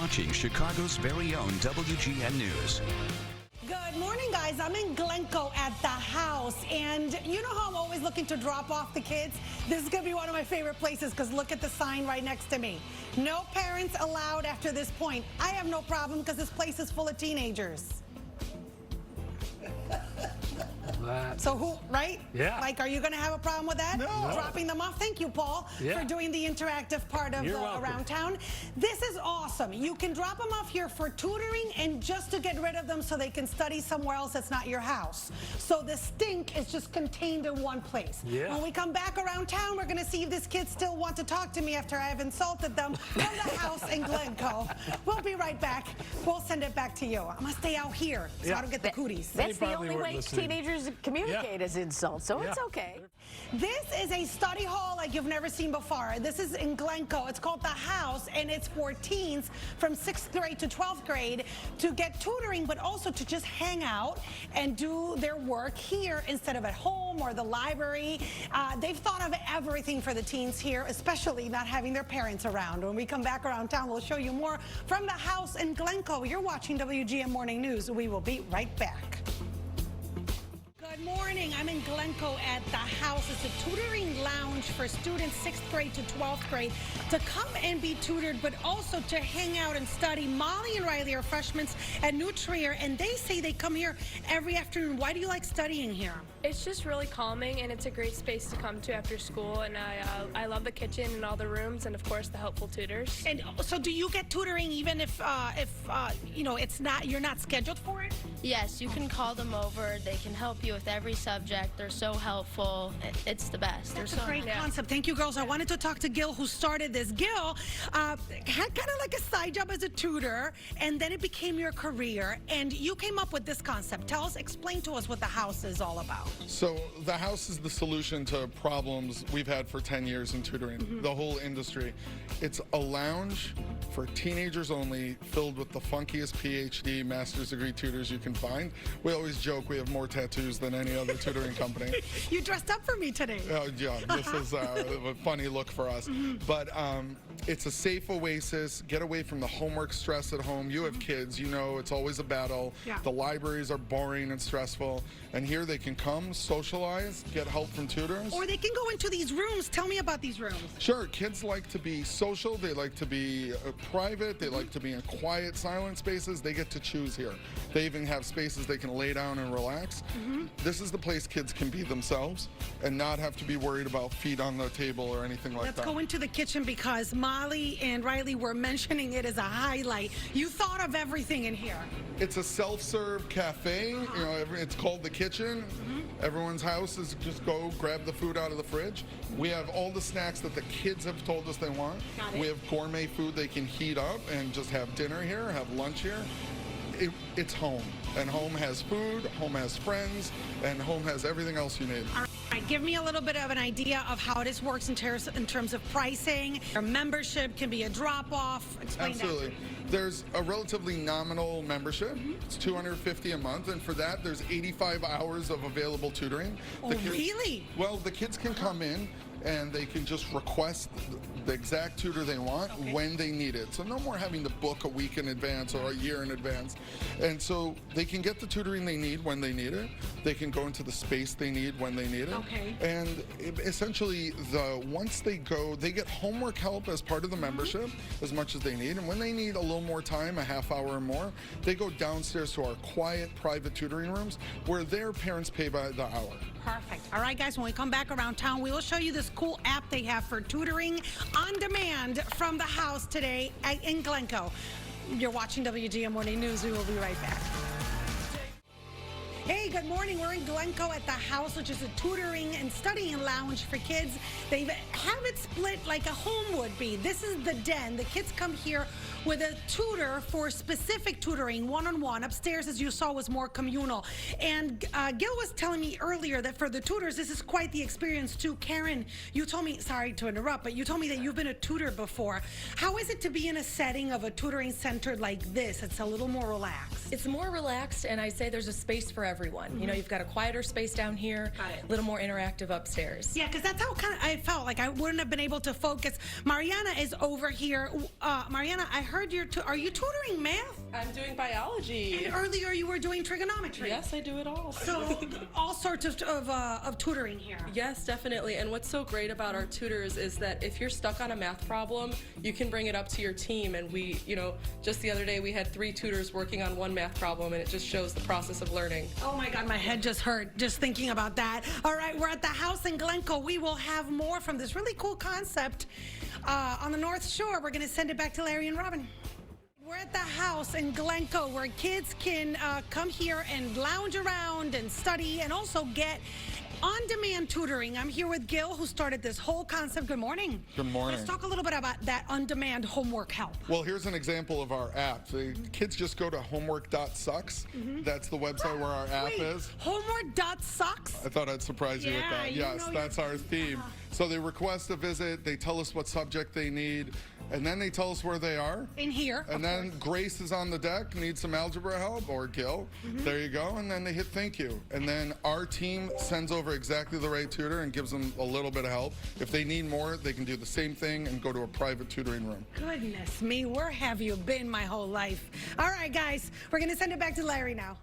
watching Chicago's very own WGN News. Good morning, guys. I'm in Glencoe at the house, and you know how I'm always looking to drop off the kids? This is going to be one of my favorite places because look at the sign right next to me. No parents allowed after this point. I have no problem because this place is full of teenagers. So who, right? Yeah. Like, are you going to have a problem with that? No. Dropping them off? Thank you, Paul, for doing the interactive part of Around Town. This is awesome. You can drop them off here for tutoring and just to get rid of them so they can study somewhere else that's not your house. So the stink is just contained in one place. Yeah. When we come back around town, we're going to see if this kid still want to talk to me after I have insulted them from the house in Glencoe. We'll be right back. We'll send it back to you. I'm going to stay out here so I don't get the cooties. That's the only way teenagers communicate is insults, so it's okay. This is a study hall like you've never seen before. This is in Glencoe. It's called The House, and it's for teens from 6th grade to 12th grade to get tutoring, but also to just hang out and do their work here instead of at home or the library. They've thought of everything for the teens here, especially not having their parents around. When we come back around town, we'll show you more from The House in Glencoe. You're watching WGN Morning News. We will be right back. Good morning. I'm in Glencoe at the house. It's a tutoring lounge for students 6th grade to 12th grade to come and be tutored, but also to hang out and study. Molly and Riley are freshmen at New Trier, and they say they come here every afternoon. Why do you like studying here? It's just really calming, and it's a great space to come to after school, and I love the kitchen and all the rooms, and of course the helpful tutors. And so do you get tutoring even if you know, you're not scheduled for it? Yes, you can call them over. They can help you with every subject. They're so helpful. It's the best. That's a great concept. Thank you, girls. I wanted to talk to Gil, who started this. Gil had kind of like a side job as a tutor, and then it became your career, and you came up with this concept. Explain to us what the house is all about. So the house is the solution to problems we've had for 10 years in tutoring, the whole industry. It's a lounge for teenagers only, filled with the funkiest PhD, master's degree tutors you can find. We always joke we have more tattoos than any other tutoring company. You dressed up for me today. Oh, yeah, this is a funny look for us. But it's a safe oasis. Get away from the homework stress at home. You have kids, you know it's always a battle. Yeah. The libraries are boring and stressful. And here they can come, socialize, get help from tutors. Or they can go into these rooms. Tell me about these rooms. Sure, kids like to be social. They like to be private. They like to be in quiet, silent spaces. They get to choose here. They even have spaces they can lay down and relax. This is the place kids can be themselves and not have to be worried about feet on the table or anything like that. Let's go into the kitchen because Molly and Riley were mentioning it as a highlight. You thought of everything in here. It's a self-serve cafe. You know, it's called the kitchen. Everyone's house is just go grab the food out of the fridge. We have all the snacks that the kids have told us they want. We have gourmet food they can heat up and just have dinner here, have lunch here. It's home, and home has food, home has friends, and home has everything else you need. All right, give me a little bit of an idea of how this works in terms of pricing. Your membership can be a drop-off. Explain Absolutely. There's a relatively nominal membership. It's $250 a month, and for that, there's 85 hours of available tutoring. Oh, really? Well, the kids can come in and they can just request the exact tutor they want when they need it. So no more having to book a week in advance or a year in advance. And so they can get the tutoring they need when they need it. They can go into the space they need when they need it. And essentially, once they go, they get homework help as part of the membership as much as they need. And when they need a little more time, a half hour or more, they go downstairs to our quiet, private tutoring rooms where their parents pay by the hour. Perfect. All right, guys, when we come back around town, we will show you this cool app they have for tutoring on demand from the house today in Glencoe. You're watching WGN Morning News. We will be right back. Hey, good morning. We're in Glencoe at the house, which is a tutoring and studying lounge for kids. They have it split like a home would be. This is the den. The kids come here with a tutor for specific tutoring, one-on-one. Upstairs, as you saw, was more communal. And Gil was telling me earlier that for the tutors, this is quite the experience too. Karen, you told me, sorry to interrupt, but you told me that you've been a tutor before. How is it to be in a setting of a tutoring center like this? It's a little more relaxed. It's more relaxed, and I say there's a space for everyone. everyone. You know, you've got a quieter space down here, a little more interactive upstairs. Yeah, because that's how kind of I felt like I wouldn't have been able to focus. Mariana is over here. Mariana, I heard are you tutoring math? I'm doing biology. And earlier you were doing trigonometry. Yes, I do it all. So all sorts of tutoring here. Yes, definitely. And what's so great about our tutors is that if you're stuck on a math problem, you can bring it up to your team. And we, you know, just the other day we had 3 tutors working on one math problem, and it just shows the process of learning. Oh my God, my head just hurt just thinking about that. All right, we're at the house in Glencoe. We will have more from this really cool concept on the North Shore. We're going to send it back to Larry and Robin. We're at the house in Glencoe where kids can come here and lounge around and study and also get on-demand tutoring. I'm here with Gil, who started this whole concept. Good morning. Good morning. Let's talk a little bit about that on-demand homework help. Well, here's an example of our app. The kids just go to homework.sucks. That's the website where our app is. Homework.sucks? I thought I'd surprise you with Yeah, that. you Yes, know that's our theme. So they request a visit, they tell us what subject they need, and then they tell us where they are. In here. And then Grace is on the deck, needs some algebra help, or Gil. There you go. And then they hit thank you. And then our team sends over exactly the right tutor and gives them a little bit of help. If they need more, they can do the same thing and go to a private tutoring room. Goodness me, where have you been my whole life? All right, guys, we're going to send it back to Larry now.